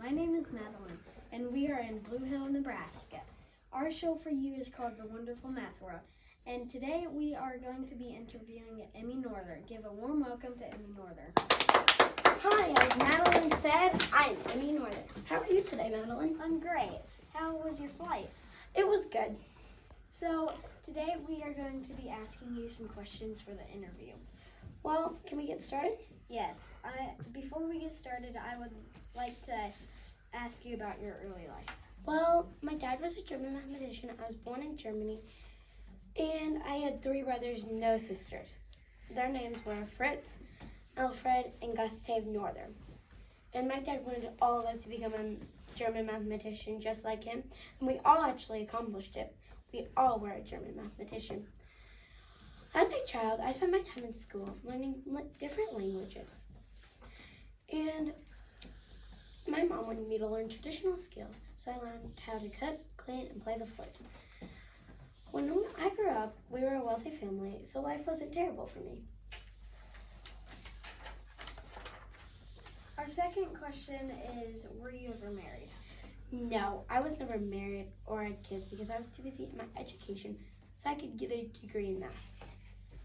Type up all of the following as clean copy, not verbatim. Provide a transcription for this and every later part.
My name is Madeline, and we are in Blue Hill, Nebraska. Our show for you is called The Wonderful Math World, and today we are going to be interviewing Emmy Norther. Give a warm welcome to Emmy Norther. Hi, as Madeline said, I'm Emmy Norther. How are you today, Madeline? I'm great. How was your flight? It was good. So, today we are going to be asking you some questions for the interview. Well, can we get started? Yes. Before we get started, I would like to ask you about your early life. Well, my dad was a German mathematician. I was born in Germany, and I had 3 brothers, no sisters. Their names were Fritz, Alfred, and Gustav Norther. And my dad wanted all of us to become a German mathematician just like him, and we all actually accomplished it. We all were a German mathematician. As a child, I spent my time in school learning different languages. And my mom wanted me to learn traditional skills, so I learned how to cook, clean, and play the flute. When I grew up, we were a wealthy family, so life wasn't terrible for me. Our second question is, were you ever married? No, I was never married or had kids because I was too busy in my education, so I could get a degree in math.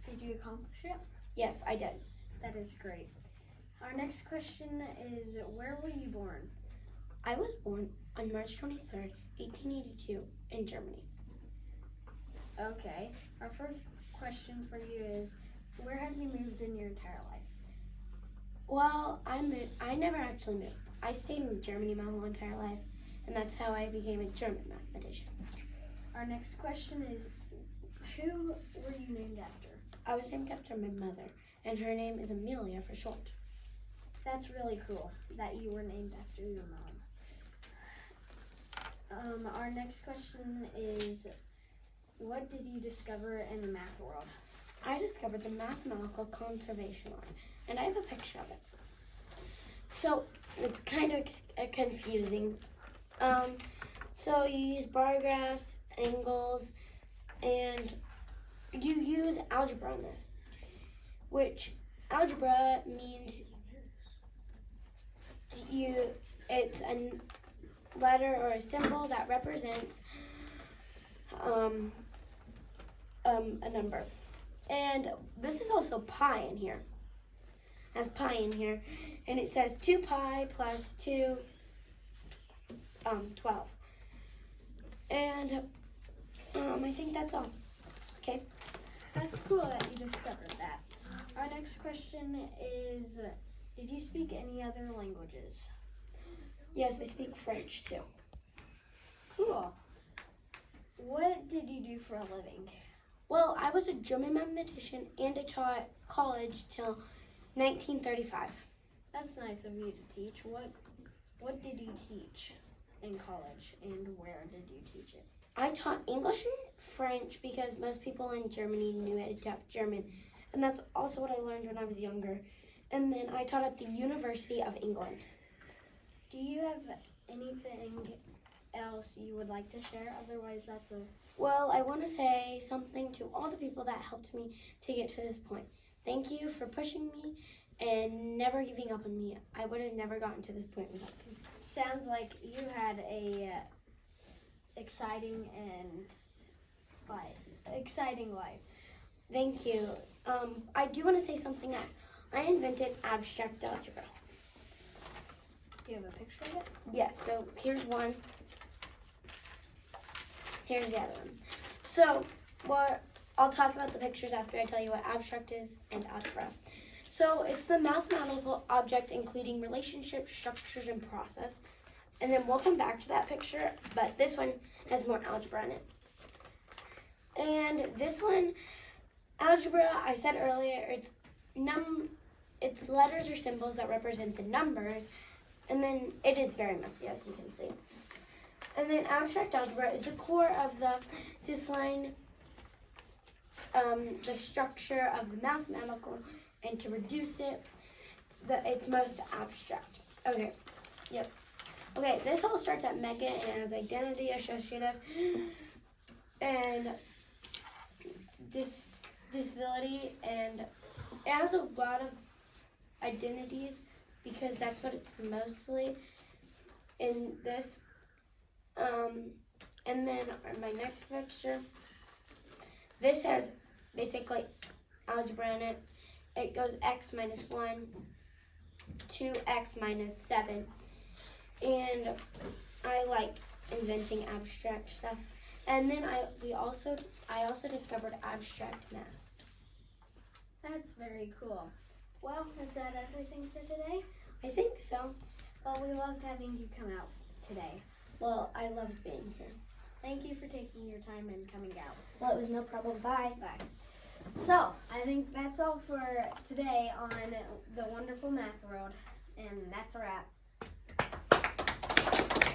Did you accomplish it? Yes, I did. That is great. Our next question is, where were you born? I was born on March 23rd, 1882 in Germany. Okay. Our first question for you is, where have you moved in your entire life? Well, I never actually moved. I stayed in Germany my whole entire life, and that's how I became a German mathematician. Our next question is, who were you named after? I was named after my mother, and her name is Amelia for short. That's really cool that you were named after your mom. Our next question is, what did you discover in the math world? I discovered the mathematical conservation line, and I have a picture of it. So it's kind of confusing. So you use bar graphs, angles, and you use algebra in this, which algebra means it's a letter or a symbol that represents a number. And this is also pi in here. It has pi in here, and it says 2 pi plus 2, 12. And I think that's all. Okay. That's cool that you discovered that. Our next question is, did you speak any other languages? Yes, I speak French too. Cool. What did you do for a living? Well, I was a German mathematician, and I taught college till 1935. That's nice of you to teach. What did you teach in college, and where did you teach it? I taught English and French because most people in Germany knew how to talk German, and that's also what I learned when I was younger. And then I taught at the University of England. Do you have anything else you would like to share? Otherwise, that's a... Well, I want to say something to all the people that helped me to get to this point. Thank you for pushing me and never giving up on me. I would have never gotten to this point without you. Sounds like you had a exciting life. Thank you. I do want to say something else. I invented abstract algebra. Do you have a picture of it? Yes, so here's one. Here's the other one. So I'll talk about the pictures after I tell you what abstract is and algebra. So it's the mathematical object including relationships, structures, and process. And then we'll come back to that picture, but this one has more algebra in it. And this one, algebra, I said earlier, it's letters or symbols that represent the numbers, and then it is very messy, as you can see. And then abstract algebra is the core of this line, the structure of the mathematical, and to reduce it, it's most abstract. Okay, yep. Okay, this all starts at mega and has identity, associative, and disability, and it has a lot of identities because that's what it's mostly. in this. And then my next picture, this has basically algebra in it. It goes x minus 1 to x minus 7. And I like inventing abstract stuff. And then I also discovered abstract math. That's very cool. Well, is that everything for today? I think so. Well, we loved having you come out today. Well, I loved being here. Thank you for taking your time and coming out. Well, it was no problem. Bye. Bye. So, I think that's all for today on The Wonderful Math World, and that's a wrap.